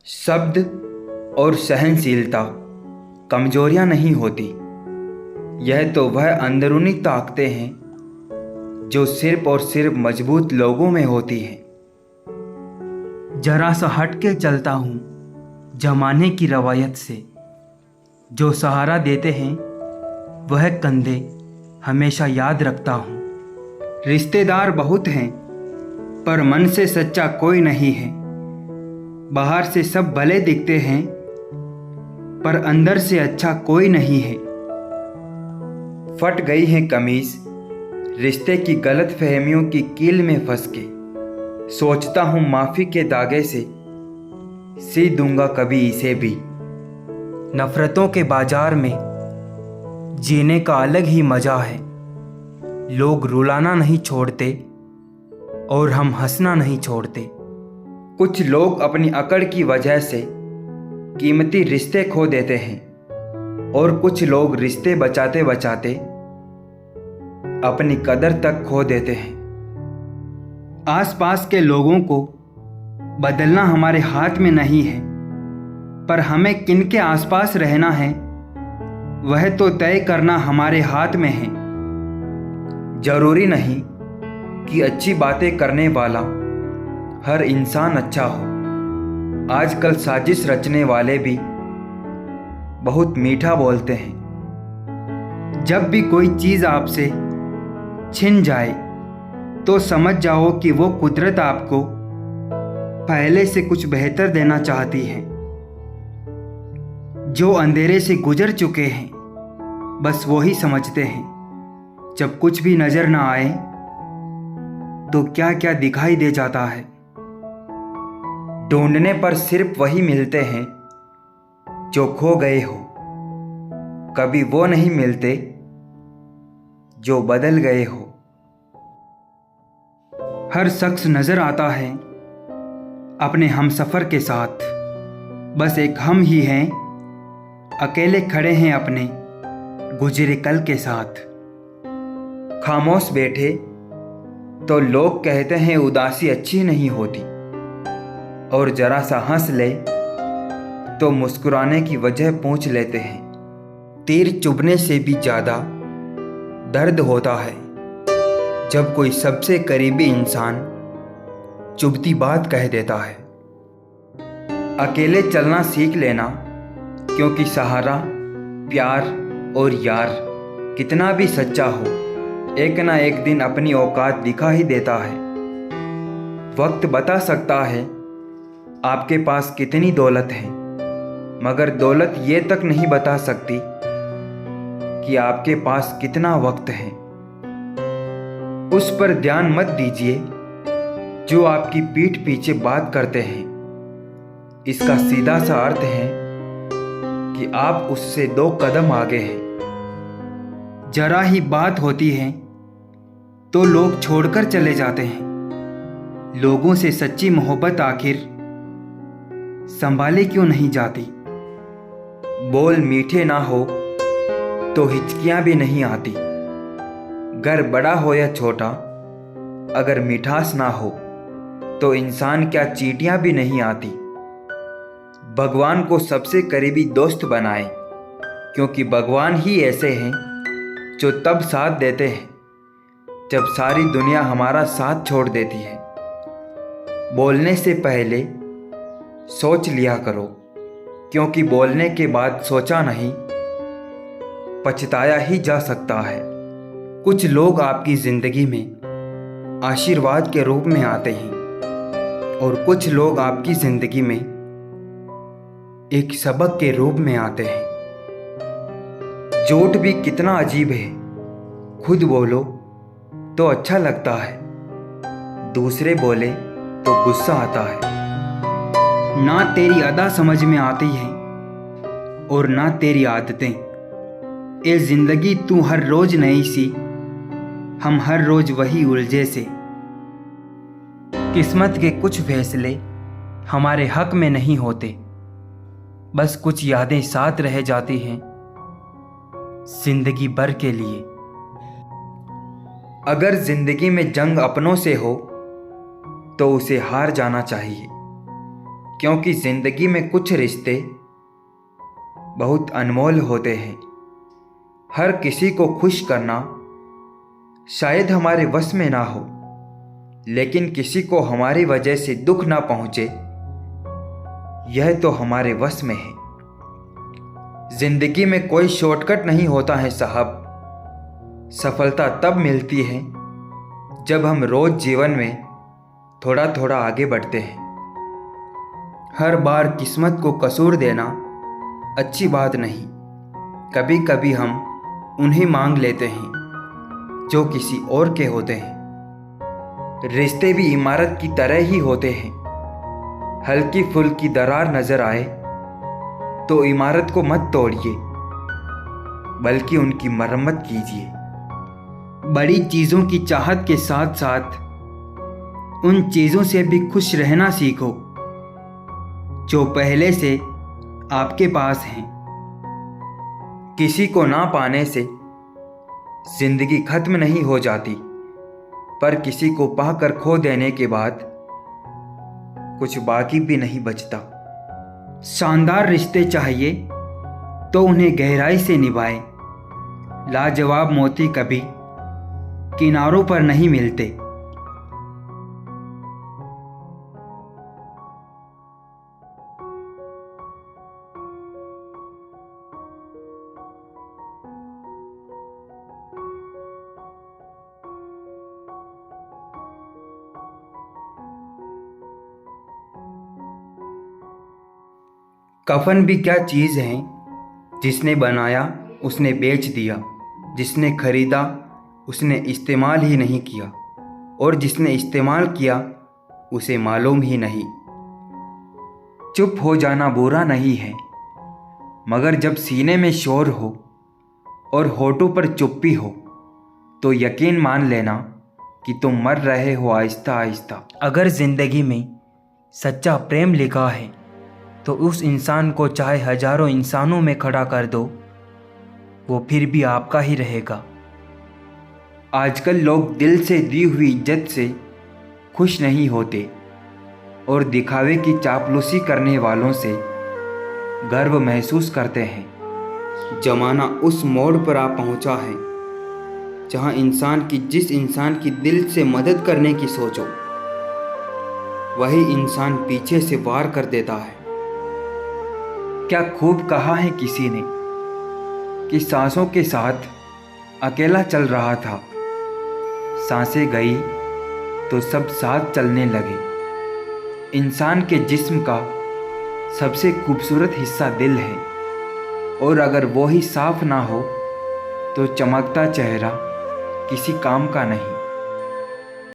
शब्द और सहनशीलता कमजोरियां नहीं होती। यह तो वह अंदरूनी ताकतें हैं जो सिर्फ और सिर्फ मजबूत लोगों में होती हैं। जरा सा हट के चलता हूँ जमाने की रवायत से। जो सहारा देते हैं वह कंधे हमेशा याद रखता हूँ। रिश्तेदार बहुत हैं पर मन से सच्चा कोई नहीं है। बाहर से सब भले दिखते हैं पर अंदर से अच्छा कोई नहीं है। फट गई है कमीज रिश्ते की गलत फहमियों की कील में फंस के। सोचता हूँ माफ़ी के धागे से सी दूंगा कभी इसे भी। नफ़रतों के बाजार में जीने का अलग ही मज़ा है। लोग रुलाना नहीं छोड़ते और हम हंसना नहीं छोड़ते। कुछ लोग अपनी अकड़ की वजह से कीमती रिश्ते खो देते हैं और कुछ लोग रिश्ते बचाते बचाते अपनी कदर तक खो देते हैं। आसपास के लोगों को बदलना हमारे हाथ में नहीं है, पर हमें किनके आसपास रहना है वह तो तय करना हमारे हाथ में है। जरूरी नहीं कि अच्छी बातें करने वाला हर इंसान अच्छा हो। आजकल साजिश रचने वाले भी बहुत मीठा बोलते हैं। जब भी कोई चीज़ आपसे छिन जाए तो समझ जाओ कि वो कुदरत आपको पहले से कुछ बेहतर देना चाहती है। जो अंधेरे से गुजर चुके हैं बस वो ही समझते हैं जब कुछ भी नजर ना आए तो क्या क्या दिखाई दे जाता है। ढूंढने पर सिर्फ वही मिलते हैं जो खो गए हो। कभी वो नहीं मिलते जो बदल गए हो। हर शख्स नजर आता है अपने हमसफर के साथ। बस एक हम ही हैं अकेले खड़े हैं अपने गुजरे कल के साथ। खामोश बैठे तो लोग कहते हैं उदासी अच्छी नहीं होती, और जरा सा हंस ले तो मुस्कुराने की वजह पूछ लेते हैं। तीर चुभने से भी ज़्यादा दर्द होता है जब कोई सबसे करीबी इंसान चुभती बात कह देता है। अकेले चलना सीख लेना, क्योंकि सहारा, प्यार और यार कितना भी सच्चा हो एक ना एक दिन अपनी औकात दिखा ही देता है। वक्त बता सकता है आपके पास कितनी दौलत है, मगर दौलत ये तक नहीं बता सकती कि आपके पास कितना वक्त है। उस पर ध्यान मत दीजिए जो आपकी पीठ पीछे बात करते हैं। इसका सीधा सा अर्थ है कि आप उससे 2 कदम आगे हैं। जरा ही बात होती है तो लोग छोड़कर चले जाते हैं। लोगों से सच्ची मोहब्बत आखिर संभाले क्यों नहीं जाती। बोल मीठे ना हो तो हिचकियां भी नहीं आती। घर बड़ा हो या छोटा, अगर मिठास ना हो तो इंसान क्या चींटियां भी नहीं आती। भगवान को सबसे करीबी दोस्त बनाएं, क्योंकि भगवान ही ऐसे हैं जो तब साथ देते हैं जब सारी दुनिया हमारा साथ छोड़ देती है। बोलने से पहले सोच लिया करो, क्योंकि बोलने के बाद सोचा नहीं पछताया ही जा सकता है। कुछ लोग आपकी ज़िंदगी में आशीर्वाद के रूप में आते हैं और कुछ लोग आपकी ज़िंदगी में एक सबक के रूप में आते हैं। झूठ भी कितना अजीब है। खुद बोलो तो अच्छा लगता है, दूसरे बोले तो गुस्सा आता है। ना तेरी अदा समझ में आती है और ना तेरी आदतें। ए जिंदगी तू हर रोज नई सी, हम हर रोज वही उलझे से। किस्मत के कुछ फैसले हमारे हक में नहीं होते, बस कुछ यादें साथ रह जाती हैं जिंदगी भर के लिए। अगर जिंदगी में जंग अपनों से हो तो उसे हार जाना चाहिए, क्योंकि ज़िंदगी में कुछ रिश्ते बहुत अनमोल होते हैं। हर किसी को खुश करना शायद हमारे वश में ना हो, लेकिन किसी को हमारी वजह से दुख ना पहुंचे, यह तो हमारे वश में है। जिंदगी में कोई शॉर्टकट नहीं होता है साहब। सफलता तब मिलती है जब हम रोज जीवन में थोड़ा थोड़ा आगे बढ़ते हैं। हर बार किस्मत को कसूर देना अच्छी बात नहीं। कभी कभी हम उन्हें मांग लेते हैं जो किसी और के होते हैं। रिश्ते भी इमारत की तरह ही होते हैं। हल्की फुल्की दरार नजर आए तो इमारत को मत तोड़िए, बल्कि उनकी मरम्मत कीजिए। बड़ी चीज़ों की चाहत के साथ साथ उन चीज़ों से भी खुश रहना सीखो जो पहले से आपके पास हैं। किसी को ना पाने से जिंदगी खत्म नहीं हो जाती, पर किसी को पाकर खो देने के बाद कुछ बाकी भी नहीं बचता। शानदार रिश्ते चाहिए तो उन्हें गहराई से निभाएं। लाजवाब मोती कभी किनारों पर नहीं मिलते। कफन भी क्या चीज़ है, जिसने बनाया उसने बेच दिया, जिसने खरीदा उसने इस्तेमाल ही नहीं किया, और जिसने इस्तेमाल किया उसे मालूम ही नहीं। चुप हो जाना बुरा नहीं है, मगर जब सीने में शोर हो और होठों पर चुप्पी हो तो यकीन मान लेना कि तुम मर रहे हो आहिस्ता आहिस्ता। अगर ज़िंदगी में सच्चा प्रेम लिखा है तो उस इंसान को चाहे हजारों इंसानों में खड़ा कर दो, वो फिर भी आपका ही रहेगा। आजकल लोग दिल से दी हुई इज्जत से खुश नहीं होते और दिखावे की चापलूसी करने वालों से गर्व महसूस करते हैं। जमाना उस मोड़ पर आ पहुंचा है जहां जिस इंसान की दिल से मदद करने की सोचो, वही इंसान पीछे से वार कर देता है। क्या खूब कहा है किसी ने कि सांसों के साथ अकेला चल रहा था, सांसें गई तो सब साथ चलने लगे। इंसान के जिस्म का सबसे खूबसूरत हिस्सा दिल है, और अगर वो ही साफ ना हो तो चमकता चेहरा किसी काम का नहीं।